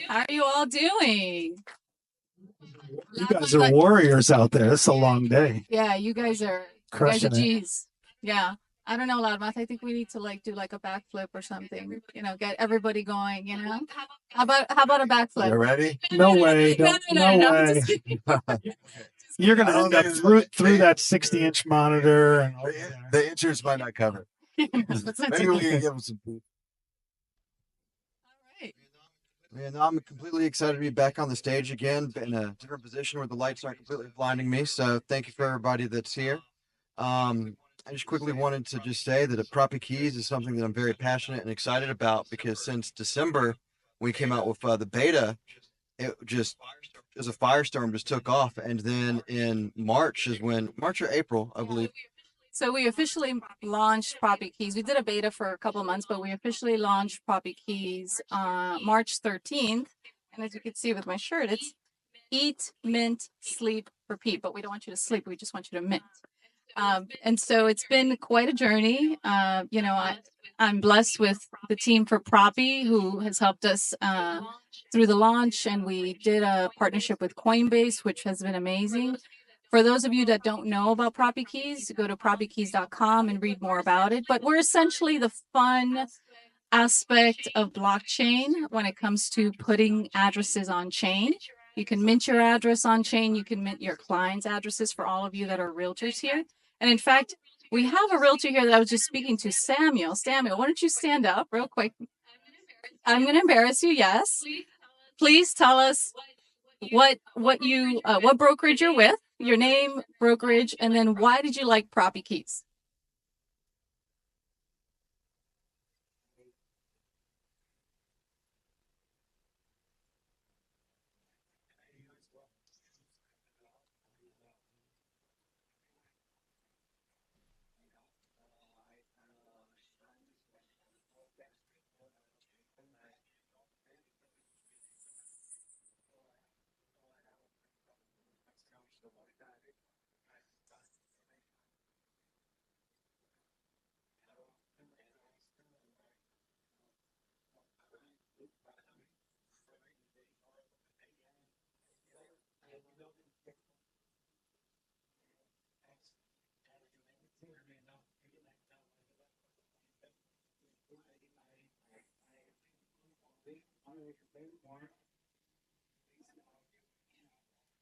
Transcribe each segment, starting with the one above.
How are you all doing? You guys are warriors out there. It's a long day. Yeah, you guys are Crushing it. G's. Yeah. I don't know, Loudmouth. I think we need to do like a backflip or something. Get everybody going, How about a You backflip? ready? No way. No, Don't, no, no, no no. I'm way. just kidding. You're going I to don't end up think through that 60-inch monitor. And over there. the insurance might not cover it. That's Maybe we okay. can give them some food. All right. Yeah, no, I'm completely excited to be back on the stage again in a different position where the lights aren't completely blinding me. So thank you for everybody that's here. I just quickly wanted to just say that PropyKeys is something that I'm very passionate and excited about because since December, we came out with the beta, it just as a firestorm just took off. And then in March is when March or April, I believe. So we officially launched PropyKeys. We did a beta for a couple of months, but we officially launched PropyKeys March 13th. And as you can see with my shirt, it's eat, mint, sleep, repeat. But we don't want you to sleep. We just want you to mint. And so it's been quite a journey. I'm blessed with the team for Propy, who has helped us through the launch, and we did a partnership with Coinbase, which has been amazing. For those of you that don't know about PropyKeys, go to propykeys.com and read more about it. But we're essentially the fun aspect of blockchain when it comes to putting addresses on chain. You can mint your address on chain. You can mint your clients' addresses for all of you that are realtors here. And in fact, we have a realtor here that I was just speaking to, Samuel. Samuel, why don't you stand up real quick? I'm going to embarrass you. Yes. Please tell us what brokerage you're with, your name, brokerage, and then why did you like PropyKeys?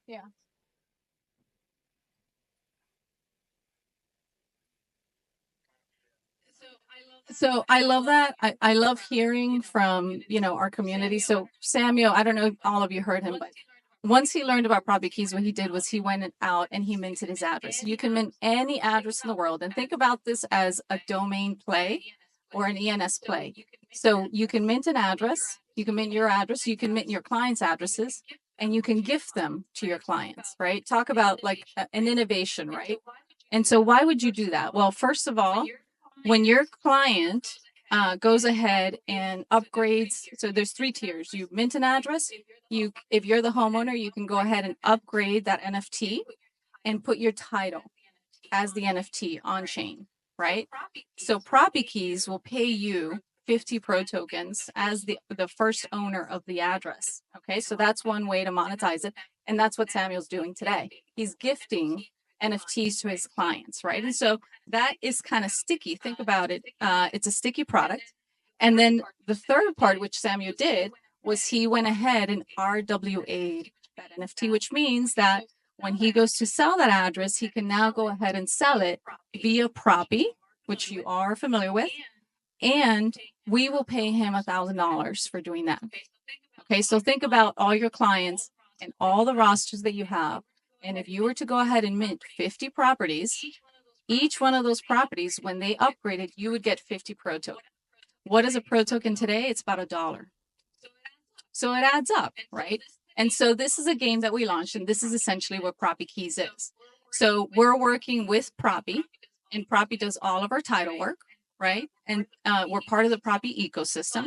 Yeah. So I love that. I love hearing from, our community. So Samuel, I don't know if all of you heard him, but once he learned about PropyKeys, what he did was he went out and he minted his address. You can mint any address in the world. And think about this as a domain play or an ENS play. So you can mint an address, you can mint your address, you can mint your clients' addresses, and you can gift them to your clients, right? Talk about like an innovation, right? And so why would you do that? Well, first of all, when your client goes ahead and upgrades, so there's 3 tiers. You mint an address. If you're the homeowner, you can go ahead and upgrade that NFT and put your title as the NFT on chain, right? So PropyKeys will pay you 50 pro tokens as the first owner of the address. Okay, so that's one way to monetize it, and that's what Samuel's doing today. He's gifting NFTs to his clients, right? And so that is kind of sticky. Think about it. It's a sticky product. And then the third part, which Samuel did, was he went ahead and RWA'd that NFT, which means that when he goes to sell that address, he can now go ahead and sell it via Propy, which you are familiar with, and we will pay him $1,000 for doing that. Okay, so think about all your clients and all the rosters that you have. And if you were to go ahead and mint 50 properties, each one of those properties, when they upgraded, you would get 50 pro token. What is a pro token today? It's about $1. So it adds up, right? And so this is a game that we launched, and this is essentially what PropyKeys is. So we're working with Propy, and Propy does all of our title work, right? And we're part of the Propy ecosystem.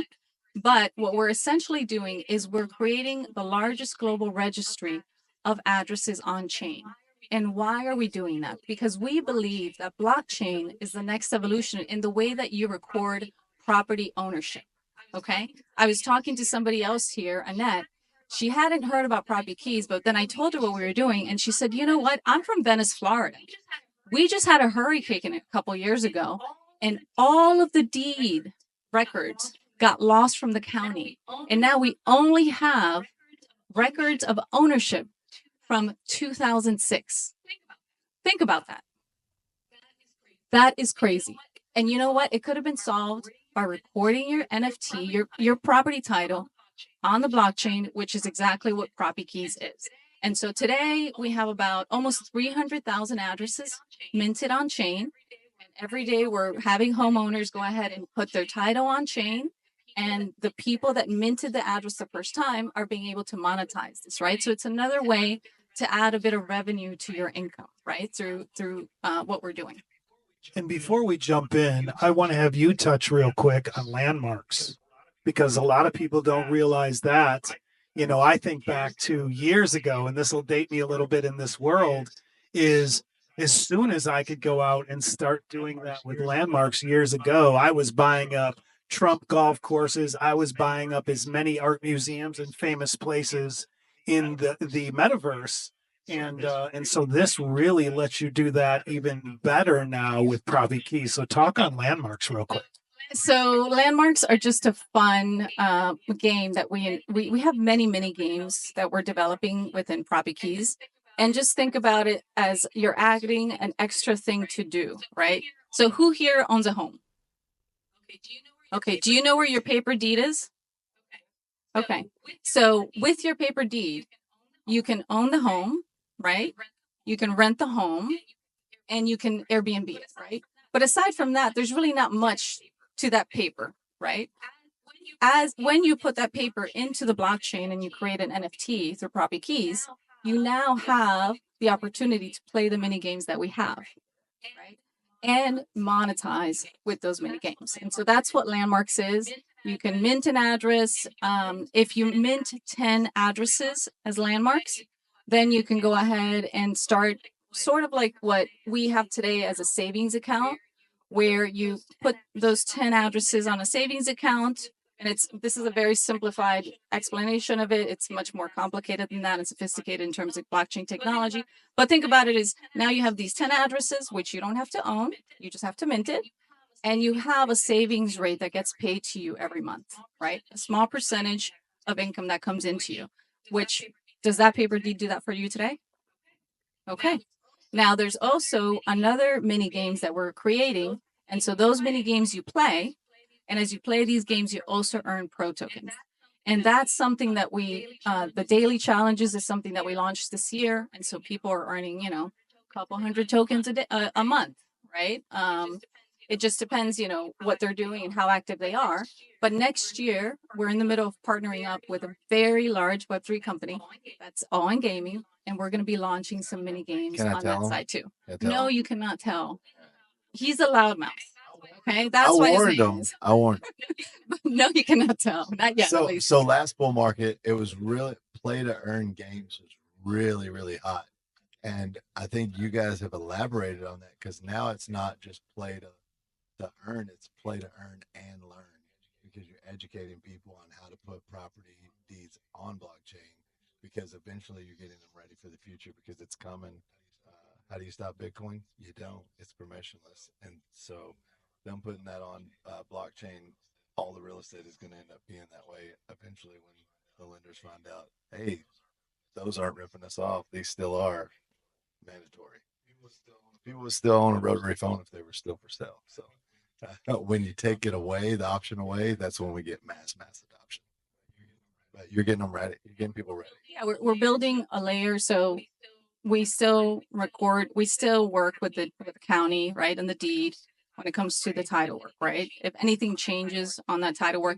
But what we're essentially doing is we're creating the largest global registry of addresses on chain. And why are we doing that? Because we believe that blockchain is the next evolution in the way that you record property ownership. Okay. I was talking to somebody else here, Annette. She hadn't heard about PropyKeys, but then I told her what we were doing, and she said, "You know what? I'm from Venice, Florida. We just had a hurricane a couple years ago, and all of the deed records got lost from the county. And now we only have records of ownership from 2006. Think about that. That is crazy. And you know what? It could have been solved by recording your NFT, your property title on the blockchain, which is exactly what PropyKeys is. And so today we have about almost 300,000 addresses minted on chain. And every day we're having homeowners go ahead and put their title on chain. And the people that minted the address the first time are being able to monetize this, right? So it's another way to add a bit of revenue to your income, right? Through what we're doing. And before we jump in, I want to have you touch real quick on landmarks, because a lot of people don't realize that. You know, I think back to years ago, and this will date me a little bit in this world, is as soon as I could go out and start doing that with landmarks years ago, I was buying up Trump golf courses. I was buying up as many art museums and famous places in the metaverse. And so this really lets you do that even better now with PropyKeys. So talk on landmarks real quick. So landmarks are just a fun game that we have many games that we're developing within PropyKeys, and just think about it as you're adding an extra thing to do, right? So who here owns a home? Okay, do you know where your paper deed is? Okay, so with your paper deed, you can own the home, right? You can rent the home, and you can Airbnb it, right? But aside from that, there's really not much to that paper, right? As when you put that paper into the blockchain and you create an NFT through PropyKeys, you now have the opportunity to play the mini games that we have, right? And monetize with those mini games. And so that's what landmarks is. You can mint an address. If you mint 10 addresses as landmarks, then you can go ahead and start sort of like what we have today as a savings account, where you put those 10 addresses on a savings account. And this is a very simplified explanation of it. It's much more complicated than that and sophisticated in terms of blockchain technology. But think about it as now you have these 10 addresses, which you don't have to own. You just have to mint it. And you have a savings rate that gets paid to you every month, right? A small percentage of income that comes into you, which does that paper deed do that for you today? Okay. Now there's also another mini games that we're creating. And so those mini games you play, and as you play these games, you also earn pro tokens. And that's something that the daily challenges is something that we launched this year. And so people are earning, a couple hundred tokens a month, right? It just depends, what they're doing and how active they are. But next year, we're in the middle of partnering up with a very large Web3 company that's all in gaming. And we're going to be launching some mini games on that side too. No, you cannot tell. He's a loudmouth. Okay, that's why his name is. I warned him. No, you cannot tell. Not yet. So last bull market, it was really play to earn games was really, really hot. And I think you guys have elaborated on that, because now it's not just play to earn, it's play to earn and learn, because you're educating people on how to put property deeds on blockchain, because eventually you're getting them ready for the future, because it's coming. How do you stop Bitcoin? You don't. It's permissionless. And so them putting that on blockchain, all the real estate is going to end up being that way eventually when the lenders find out, hey, those aren't ripping us off. These still are mandatory. People would still own a rotary phone if they were still for sale. So when you take it away, the option away, that's when we get mass adoption. But you're getting them ready. You're getting people ready. Yeah, we're building a layer. So we still work with the county, right, and the deed when it comes to the title work, right? If anything changes on that title work,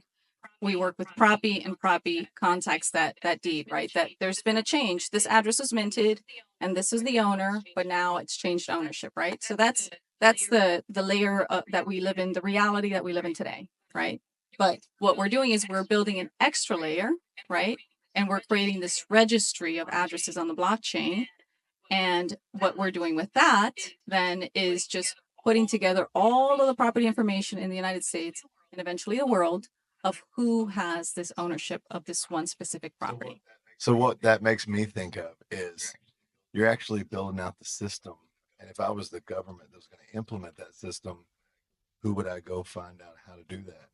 we work with Propy, and Propy contacts that deed, right? That there's been a change. This address was minted, and this is the owner, but now it's changed ownership, right? So that's the layer that we live in, the reality that we live in today, right? But what we're doing is we're building an extra layer, right? And we're creating this registry of addresses on the blockchain. And what we're doing with that then is just putting together all of the property information in the United States and eventually the world of who has this ownership of this one specific property. So what that makes me think of is you're actually building out the system. And if I was the government that was going to implement that system, who would I go find out how to do that?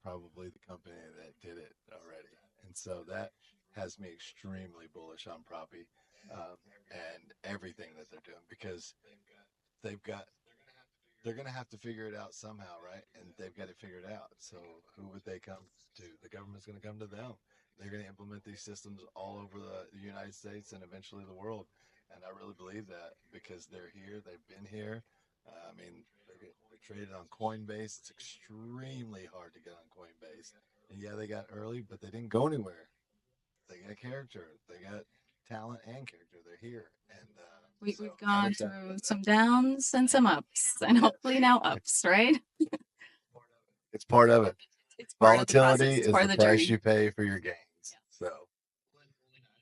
Probably the company that did it already. And so that has me extremely bullish on Propy and everything that they're doing, because they're going to have to figure it out somehow, right? And they've got it figured out. So who would they come to? The government's going to come to them. They're going to implement these systems all over the United States and eventually the world. And I really believe that because they're here, they've been here. I mean, they're traded on Coinbase. It's extremely hard to get on Coinbase. And yeah, they got early, but they didn't go anywhere. They got character. They got talent and character. They're here. And We've gone through some downs and some ups, and hopefully now ups, right? It's part of it. It's part of the Volatility process. It's is part the of the price journey. you pay for your gains. So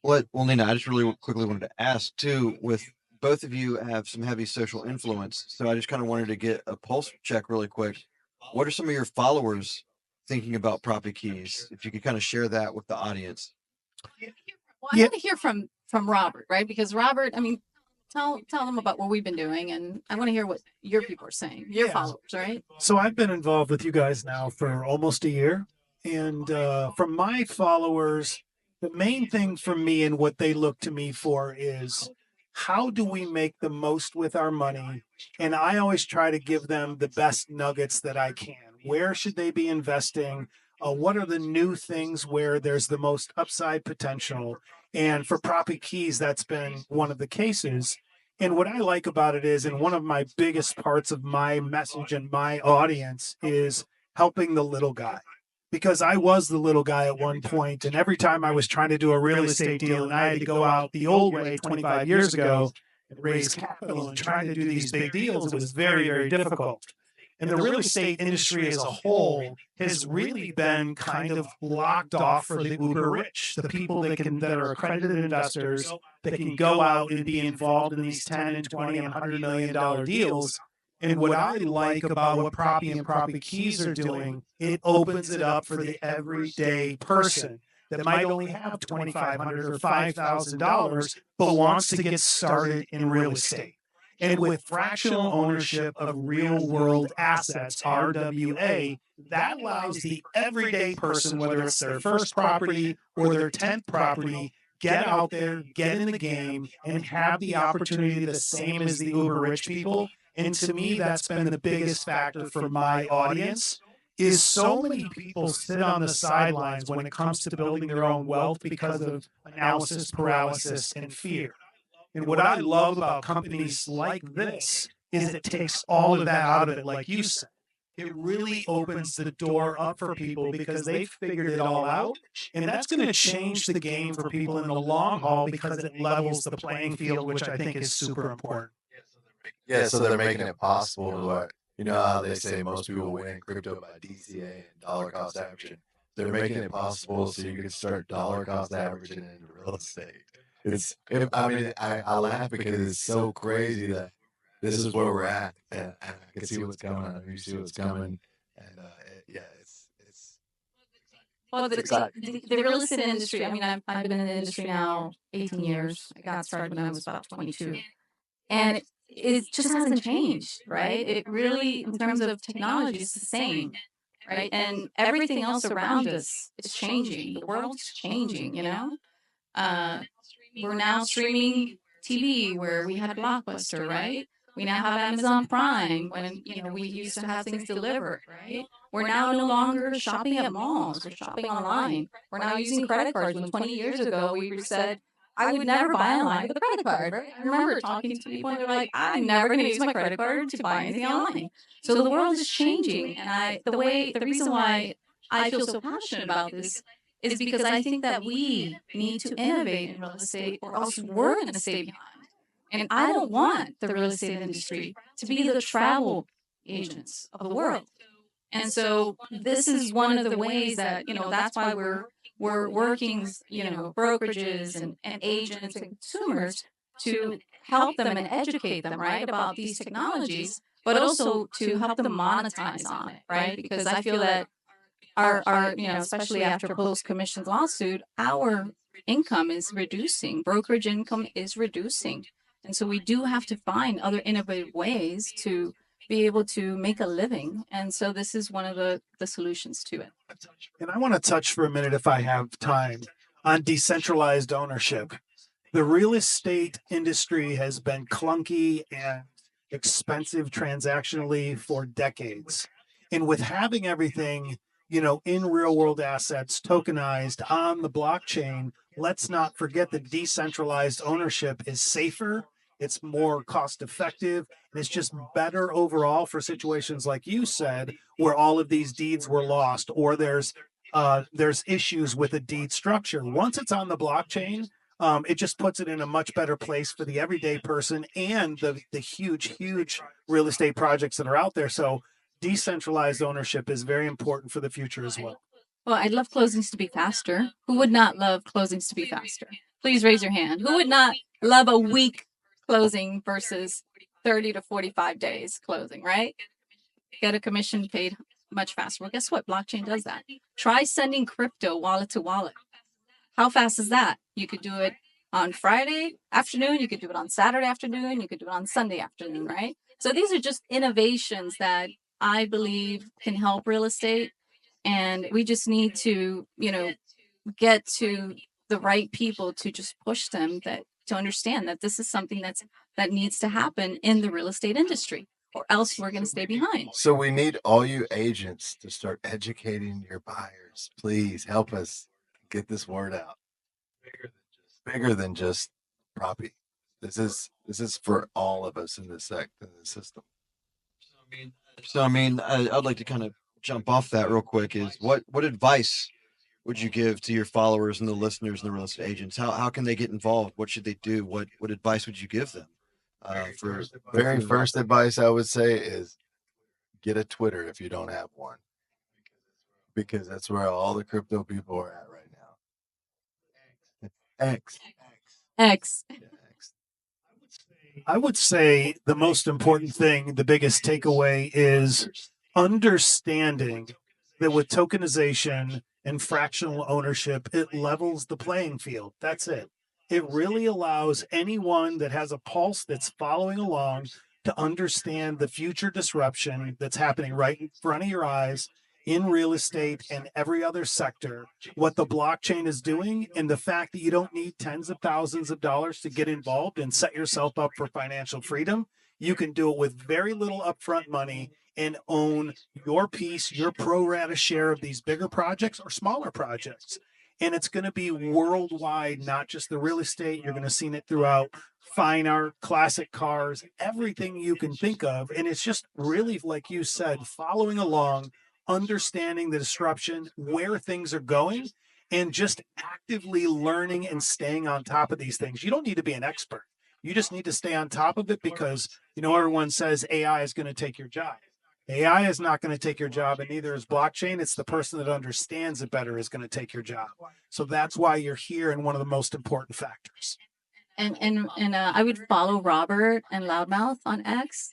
Well, Nina, I just really quickly wanted to ask too, with both of you have some heavy social influence. So I just kind of wanted to get a pulse check really quick. What are some of your followers thinking about PropyKeys? If you could kind of share that with the audience. Well, I want to hear from Robert, right? Because Robert, I mean, tell them about what we've been doing, and I want to hear what your people are saying, your followers, right? So I've been involved with you guys now for almost a year. And from my followers, the main thing for me and what they look to me for is how do we make the most with our money? And I always try to give them the best nuggets that I can. Where should they be investing? What are the new things where there's the most upside potential? And for PropyKeys, that's been one of the cases. And what I like about it is, and one of my biggest parts of my message and my audience is helping the little guy. Because I was the little guy at one point, and every time I was trying to do a real estate deal and I had to go out the old way 25 years ago and raise capital and trying to do these big deals, it was very, very difficult. And the real estate industry as a whole has really been kind of blocked off for the uber rich, the people that are accredited investors that can go out and be involved in these 10 and 20 and $100 million deals. And what I like about what Propy and PropyKeys are doing, it opens it up for the everyday person that might only have $2,500 or $5,000, but wants to get started in real estate. And with fractional ownership of real world assets, RWA, that allows the everyday person, whether it's their first property or their 10th property, get out there, get in the game, and have the opportunity the same as the uber rich people. And to me, that's been the biggest factor for my audience, is so many people sit on the sidelines when it comes to building their own wealth because of analysis paralysis and fear. And what I love about companies like this is it takes all of that out of it, like you said. It really opens the door up for people because they've figured it all out. And that's going to change the game for people in the long haul because it levels the playing field, which I think is super important. yeah, so they're making it possible to what, you know how they say most people win in crypto by DCA and dollar cost averaging. They're making it possible so you can start dollar cost averaging in real estate. I laugh because it's so crazy that this is where we're at, and I can see what's coming. You see what's coming, and it's Well, the real estate industry, I mean, I've been in the industry now 18 years. I got started when I was about 22. And it just hasn't changed, right? It really, in terms of technology, is the same, right? And everything else around us is changing. The world's changing, you know? We're now streaming TV where we had Blockbuster, right? We now have Amazon Prime when, you know, we used to have things delivered, right? We're now no longer shopping at malls. We're shopping online. We're now using credit cards when 20 years ago we said, I would never buy online with a credit card, right? I remember talking to people and they're like, I'm never going to use my credit card to buy anything online. So the world is changing. And the reason why I feel so passionate about this is because I think that we need to innovate in real estate or else we're going to stay behind. And I don't want the real estate industry to be the travel agents of the world. And so this is one of the ways that, you know, that's why we're working, you know, brokerages and agents and consumers to help them and educate them, right, about these technologies, but also to help them monetize on it, right? Because I feel that our especially after post commissions lawsuit, our income is reducing, brokerage income is reducing, and so we do have to find other innovative ways to be able to make a living, and so this is one of the solutions to it. And I want to touch for a minute, if I have time, on decentralized ownership. The real estate industry has been clunky and expensive transactionally for decades. And with having everything, in real world assets tokenized on the blockchain, let's not forget that decentralized ownership is safer, it's more cost effective, and it's just better overall for situations like you said, where all of these deeds were lost, or there's issues with a deed structure. Once it's on the blockchain, it just puts it in a much better place for the everyday person and the huge real estate projects that are out there. So decentralized ownership is very important for the future as well. Well, I'd love closings to be faster. Who would not love closings to be faster? Please raise your hand. Who would not love a week closing versus 30 to 45 days closing, right? Get a commission paid much faster. Well, guess what? Blockchain does that. Try sending crypto wallet to wallet. How fast is that? You could do it on Friday afternoon. You could do it on Saturday afternoon. You could do it on Sunday afternoon, right? So these are just innovations that I believe can help real estate. And we just need to, get to the right people to just push them to understand that this is something that needs to happen in the real estate industry, or else we're going to stay behind. So we need all you agents to start educating your buyers. Please help us get this word out. Bigger than just Propy. This is for all of us in this system. So I'd like to kind of jump off that real quick. Is what advice would you give to your followers and the listeners and the real estate agents? How can they get involved? What should they do? What advice would you give them? Very first advice I would say is get a Twitter if you don't have one, because that's where all the crypto people are at right now. X. Yeah, X. I would say the most important thing, the biggest takeaway, is understanding that with tokenization and fractional ownership, it levels the playing field. That's it. It really allows anyone that has a pulse that's following along to understand the future disruption that's happening right in front of your eyes in real estate and every other sector, what the blockchain is doing, and the fact that you don't need tens of thousands of dollars to get involved and set yourself up for financial freedom. You can do it with very little upfront money and own your piece, your pro rata share of these bigger projects or smaller projects. And it's going to be worldwide, not just the real estate. You're going to see it throughout fine art, classic cars, everything you can think of. And it's just really, like you said, following along, understanding the disruption, where things are going, and just actively learning and staying on top of these things. You don't need to be an expert. You just need to stay on top of it, because, everyone says AI is going to take your job. AI is not going to take your job, and neither is blockchain. It's the person that understands it better is going to take your job. So that's why you're here, and one of the most important factors. And I would follow Robert and Loudmouth on X.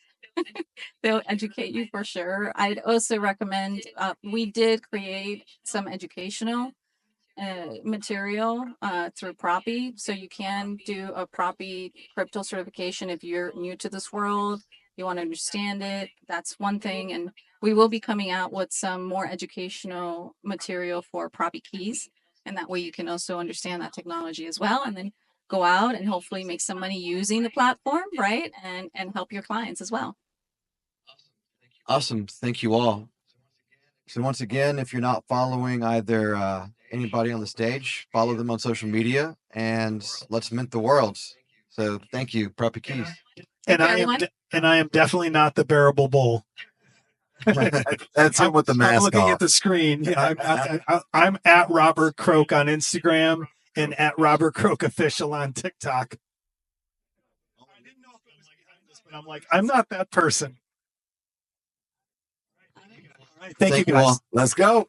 They'll educate you for sure. I'd also recommend, we did create some educational material through Propy. So you can do a Propy crypto certification if you're new to this world, you want to understand it. That's one thing. And we will be coming out with some more educational material for PropyKeys. And that way you can also understand that technology as well. And then go out and hopefully make some money using the platform, right? And help your clients as well. Awesome. Thank you all. So once again, if you're not following either anybody on the stage, follow them on social media, and let's mint the world. So thank you, PropyKeys. And I am definitely not the bearable bull. That's him with the mask. I'm looking off. at the screen. Yeah, I'm at Robert Croak on Instagram and at Robert Croak Official on TikTok. I didn't know if it was like, but I'm like, I'm not that person. All right, thank you guys. Let's go.